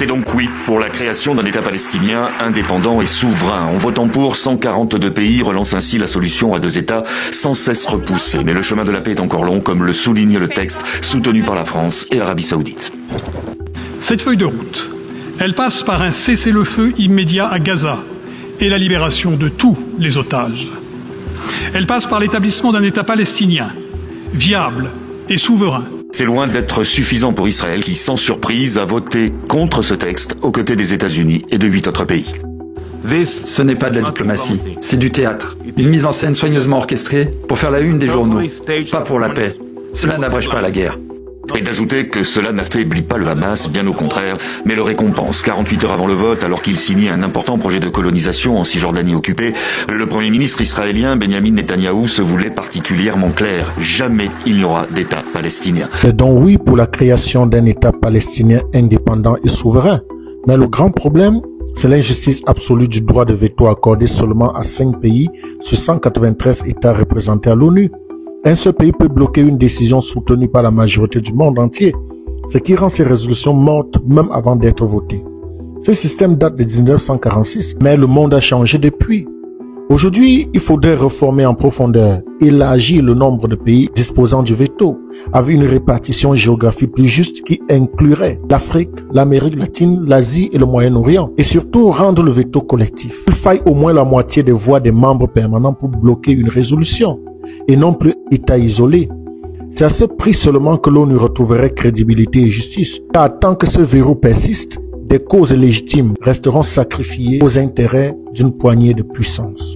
C'est donc oui pour la création d'un État palestinien indépendant et souverain. En votant pour, 142 pays relancent ainsi la solution à deux États sans cesse repoussée. Mais le chemin de la paix est encore long, comme le souligne le texte soutenu par la France et l'Arabie Saoudite. Cette feuille de route, elle passe par un cessez-le-feu immédiat à Gaza et la libération de tous les otages. Elle passe par l'établissement d'un État palestinien, viable et souverain. C'est loin d'être suffisant pour Israël qui, sans surprise, a voté contre ce texte aux côtés des États-Unis et de 8 autres pays. Ce n'est pas de la diplomatie, c'est du théâtre. Une mise en scène soigneusement orchestrée pour faire la une des journaux, pas pour la paix. Cela n'abrège pas la guerre. Et d'ajouter que cela n'affaiblit pas le Hamas, bien au contraire, mais le récompense. 48 heures avant le vote, alors qu'il signait un important projet de colonisation en Cisjordanie occupée, le Premier ministre israélien Benjamin Netanyahou se voulait particulièrement clair. Jamais il n'y aura d'État palestinien. C'est donc oui pour la création d'un État palestinien indépendant et souverain. Mais le grand problème, c'est l'injustice absolue du droit de veto accordé seulement à 5 pays sur 193 États représentés à l'ONU. Un seul pays peut bloquer une décision soutenue par la majorité du monde entier, ce qui rend ces résolutions mortes même avant d'être votées. Ce système date de 1946, mais le monde a changé depuis. Aujourd'hui, il faudrait réformer en profondeur, élargir le nombre de pays disposant du veto, avec une répartition géographique plus juste qui inclurait l'Afrique, l'Amérique latine, l'Asie et le Moyen-Orient, et surtout rendre le veto collectif. Il faille au moins la moitié des voix des membres permanents pour bloquer une résolution, et non plus État isolé. C'est à ce prix seulement que l'ONU retrouverait crédibilité et justice, car tant que ce verrou persiste, des causes légitimes resteront sacrifiées aux intérêts d'une poignée de puissance.